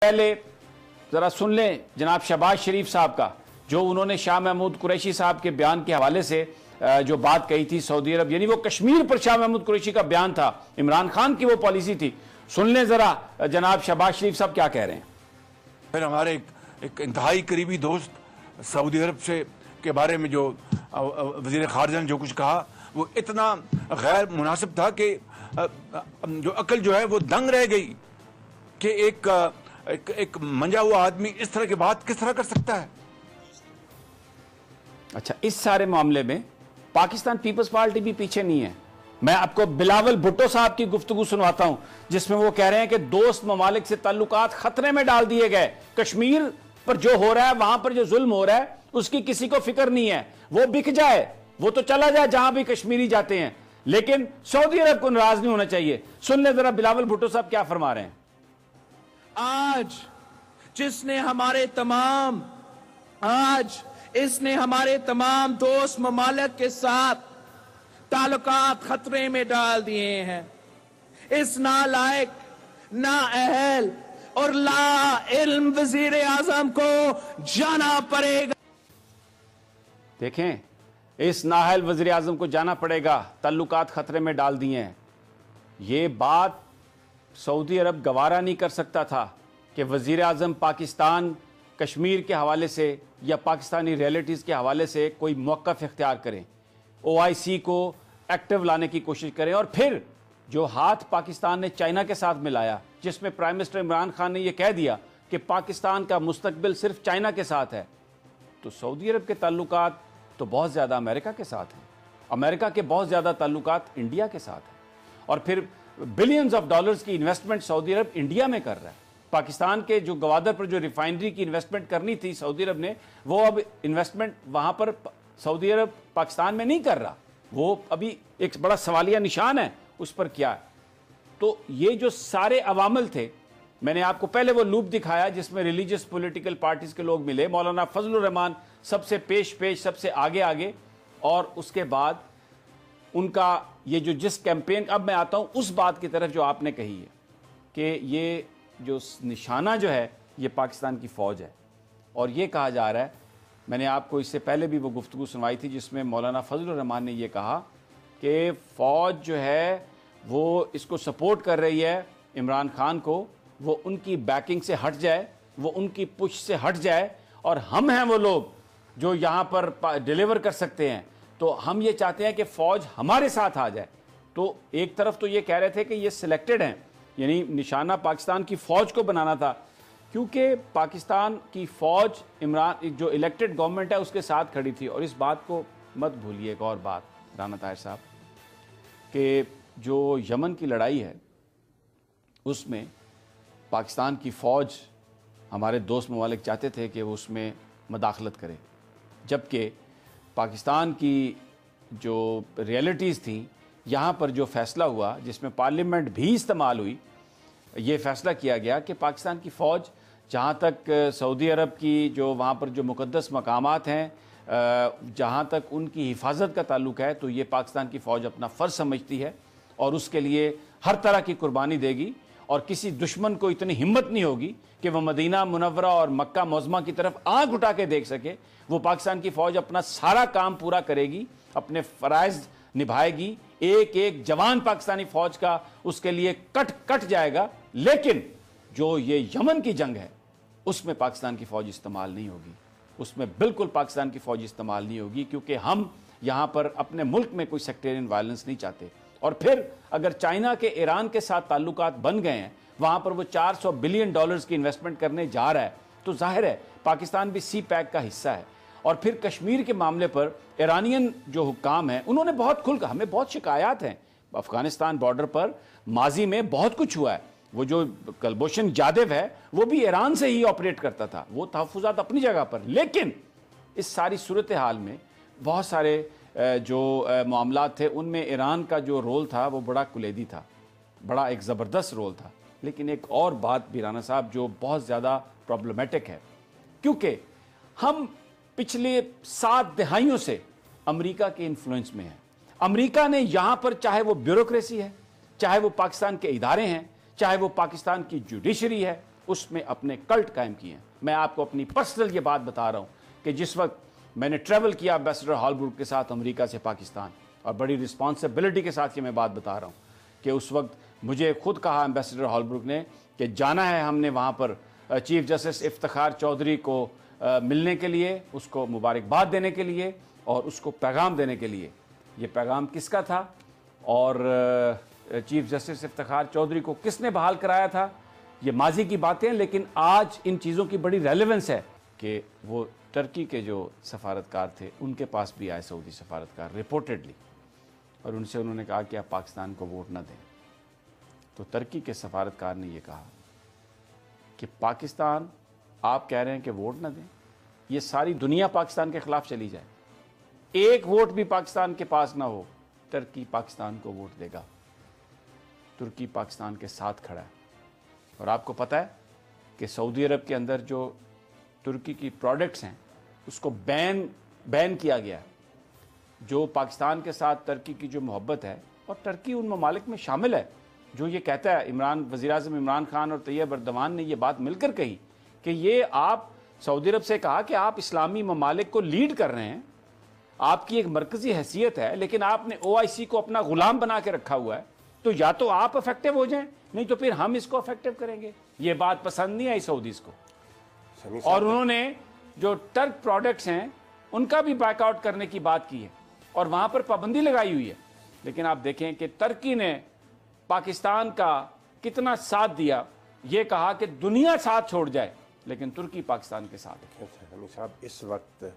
पहले जरा सुन लें जनाब शहबाज शरीफ साहब का, जो उन्होंने शाह महमूद कुरैशी साहब के बयान के हवाले से जो बात कही थी सऊदी अरब, यानी वो कश्मीर पर शाह महमूद कुरैशी का बयान था, इमरान खान की वो पॉलिसी थी। सुन लें जरा जनाब शहबाज शरीफ साहब क्या कह रहे हैं। फिर हमारे एक इंतहाई करीबी दोस्त सऊदी अरब से के बारे में जो वजीर खारजा ने जो कुछ कहा वो इतना गैर मुनासिब था कि जो अकल जो है वो दंग रह गई कि एक मंजा हुआ आदमी इस तरह की बात किस तरह कर सकता है। अच्छा, इस सारे मामले में पाकिस्तान पीपल्स पार्टी भी पीछे नहीं है। मैं आपको बिलावल भुट्टो साहब की गुफ्तगू सुनवाता हूं, जिसमें वो कह रहे हैं कि दोस्त ममालिक से ताल्लुकात खतरे में डाल दिए गए। कश्मीर पर जो हो रहा है, वहां पर जो जुल्म हो रहा है, उसकी किसी को फिक्र नहीं है। वो बिक जाए, वो तो चला जाए जहां भी कश्मीरी जाते हैं, लेकिन सऊदी अरब को नाराज नहीं होना चाहिए। सुन ले जरा बिलावल भुट्टो साहब क्या फरमा रहे हैं। इसने हमारे तमाम दोस्त ममालिक के साथ ताल्लुकात खतरे में डाल दिए हैं। इस नालायक, नाअहल और ला इल्म वजीर आजम को जाना पड़ेगा। देखें, इस नाअहल वजीर आजम को जाना पड़ेगा, ताल्लुकात खतरे में डाल दिए हैं। ये बात सऊदी अरब गवारा नहीं कर सकता था कि वजीर आजम पाकिस्तान कश्मीर के हवाले से या पाकिस्तानी रियलिटीज़ के हवाले से कोई मौक़िफ़ इख्तियार करें, OIC को एक्टिव लाने की कोशिश करें। और फिर जो हाथ पाकिस्तान ने चाइना के साथ मिलाया, जिसमें प्राइम मिनिस्टर इमरान खान ने यह कह दिया कि पाकिस्तान का मुस्तकबिल सिर्फ चाइना के साथ है, तो सऊदी अरब के ताल्लुकात तो बहुत ज़्यादा अमेरिका के साथ हैं, अमेरिका के बहुत ज़्यादा ताल्लुकात इंडिया के साथ हैं। और फिर बिलियंस ऑफ डॉलर्स की इन्वेस्टमेंट सऊदी अरब इंडिया में कर रहा है। पाकिस्तान के जो गवादर पर जो रिफाइनरी की इन्वेस्टमेंट करनी थी सऊदी अरब ने, वो अब इन्वेस्टमेंट वहां पर सऊदी अरब पाकिस्तान में नहीं कर रहा। वो अभी एक बड़ा सवालिया निशान है उस पर क्या है। तो ये जो सारे अवामल थे, मैंने आपको पहले वो लूप दिखाया जिसमें रिलीजियस पॉलिटिकल पार्टीज के लोग मिले, मौलाना फजलुर रहमान सबसे पेश सबसे आगे आगे, और उसके बाद उनका ये जो जिस कैंपेन, अब मैं आता हूं उस बात की तरफ जो आपने कही है कि ये जो निशाना जो है ये पाकिस्तान की फ़ौज है। और ये कहा जा रहा है, मैंने आपको इससे पहले भी वो गुफ्तगू सुनवाई थी जिसमें मौलाना फजलुर रहमान ने ये कहा कि फ़ौज जो है वो इसको सपोर्ट कर रही है इमरान खान को, वो उनकी बैकिंग से हट जाए, वो उनकी पुश से हट जाए, और हम हैं वो लोग जो यहाँ पर डिलीवर कर सकते हैं। तो हम ये चाहते हैं कि फ़ौज हमारे साथ आ जाए। तो एक तरफ तो ये कह रहे थे कि ये सिलेक्टेड हैं, यानी निशाना पाकिस्तान की फ़ौज को बनाना था, क्योंकि पाकिस्तान की फ़ौज इमरान जो इलेक्टेड गवर्नमेंट है उसके साथ खड़ी थी। और इस बात को मत भूलिए, एक और बात राना ताहिर साहब, कि जो यमन की लड़ाई है उसमें पाकिस्तान की फ़ौज, हमारे दोस्त ममालिक चाहते थे कि वो उसमें मदाखलत करे, जबकि पाकिस्तान की जो रियलिटीज़ थी, यहाँ पर जो फैसला हुआ जिसमें पार्लियामेंट भी इस्तेमाल हुई, ये फैसला किया गया कि पाकिस्तान की फ़ौज, जहाँ तक सऊदी अरब की जो वहाँ पर जो मुक़द्दस मकामात हैं, जहाँ तक उनकी हिफाजत का ताल्लुक है, तो ये पाकिस्तान की फ़ौज अपना फ़र्ज़ समझती है और उसके लिए हर तरह की कुर्बानी देगी। और किसी दुश्मन को इतनी हिम्मत नहीं होगी कि वह मदीना मुनव्वरा और मक्का मौज़मा की तरफ आँख उठा के देख सके। वो पाकिस्तान की फ़ौज अपना सारा काम पूरा करेगी, अपने फ़राइज़ निभाएगी, एक एक जवान पाकिस्तानी फ़ौज का उसके लिए कट जाएगा। लेकिन जो ये यमन की जंग है उसमें पाकिस्तान की फ़ौज इस्तेमाल नहीं होगी, उसमें बिल्कुल पाकिस्तान की फ़ौज इस्तेमाल नहीं होगी, क्योंकि हम यहाँ पर अपने मुल्क में कोई सेक्टेरियन वायलेंस नहीं चाहते। और फिर अगर चाइना के ईरान के साथ ताल्लुकात बन गए हैं, वहाँ पर वो 400 बिलियन डॉलर्स की इन्वेस्टमेंट करने जा रहा है, तो जाहिर है पाकिस्तान भी CPEC का हिस्सा है। और फिर कश्मीर के मामले पर ईरानियन जो हुक्काम हैं उन्होंने बहुत खुलकर, हमें बहुत शिकायत हैं, अफगानिस्तान बॉर्डर पर माजी में बहुत कुछ हुआ है। वो जो कुलभूषण जाधव है वो भी ईरान से ही ऑपरेट करता था, वो तहफ़्फ़ुज़ात अपनी जगह पर। लेकिन इस सारी सूरत हाल में बहुत सारे जो मामलात थे उनमें ईरान का जो रोल था वो बड़ा कुलैदी था, बड़ा एक ज़बरदस्त रोल था। लेकिन एक और बात भी राना साहब जो बहुत ज़्यादा प्रॉब्लमेटिक है, क्योंकि हम पिछले 7 दहाइयों से अमेरिका के इन्फ्लुएंस में हैं। अमेरिका ने यहाँ पर, चाहे वो ब्यूरोक्रेसी है, चाहे वो पाकिस्तान के इदारे हैं, चाहे वो पाकिस्तान की जुडिशरी है, उसमें अपने कल्ट कायम किए हैं। मैं आपको अपनी पर्सनल ये बात बता रहा हूँ कि जिस वक्त मैंने ट्रैवल किया एम्बेसडर हॉलब्रूक के साथ अमेरिका से पाकिस्तान, और बड़ी रिस्पॉन्सिबिलिटी के साथ ये मैं बात बता रहा हूँ कि उस वक्त मुझे खुद कहा एम्बेसडर हॉलब्रूक ने कि जाना है हमने वहाँ पर चीफ जस्टिस इफ्तिखार चौधरी को मिलने के लिए, उसको मुबारकबाद देने के लिए और उसको पैगाम देने के लिए। ये पैगाम किसका था और चीफ जस्टिस इफ्तिखार चौधरी को किसने बहाल कराया था, ये माजी की बातें, लेकिन आज इन चीज़ों की बड़ी रेलेवेंस है कि वो टर्की के जो सफारतकार थे उनके पास भी आए सऊदी सफारतकार रिपोर्टेडली, और उनसे उन्होंने कहा कि आप पाकिस्तान को वोट ना दें। तो टर्की के सफारतकार ने यह कहा कि पाकिस्तान, आप कह रहे हैं कि वोट ना दें, ये सारी दुनिया पाकिस्तान के खिलाफ चली जाए, एक वोट भी पाकिस्तान के पास ना हो, टर्की पाकिस्तान को वोट देगा। तुर्की पाकिस्तान के साथ खड़ा है। और आपको पता है कि सऊदी अरब के अंदर जो तुर्की की प्रोडक्ट्स हैं उसको बैन किया गया है। जो पाकिस्तान के साथ तुर्की की जो मोहब्बत है, और तुर्की उन ममालिक में शामिल है जो ये कहता है, वज़ीर-ए-आज़म इमरान खान और तैयब अर्दवान ने ये बात मिलकर कही कि ये आप सऊदी अरब से कहा कि आप इस्लामी ममालिक को लीड कर रहे हैं, आपकी एक मरकजी हैसियत है, लेकिन आपने OIC को अपना गुलाम बना के रखा हुआ है, तो या तो आप इफेक्टिव हो जाएं, नहीं तो फिर हम इसको इफेक्टिव करेंगे। ये बात पसंद नहीं आई सऊदीज को, और उन्होंने जो टर्क प्रोडक्ट्स हैं उनका भी बैकआउट करने की बात की है और वहां पर पाबंदी लगाई हुई है। लेकिन आप देखें कि तुर्की ने पाकिस्तान का कितना साथ दिया, ये कहा कि दुनिया साथ छोड़ जाए, लेकिन तुर्की पाकिस्तान के साथ है। हमीद साहब, इस वक्त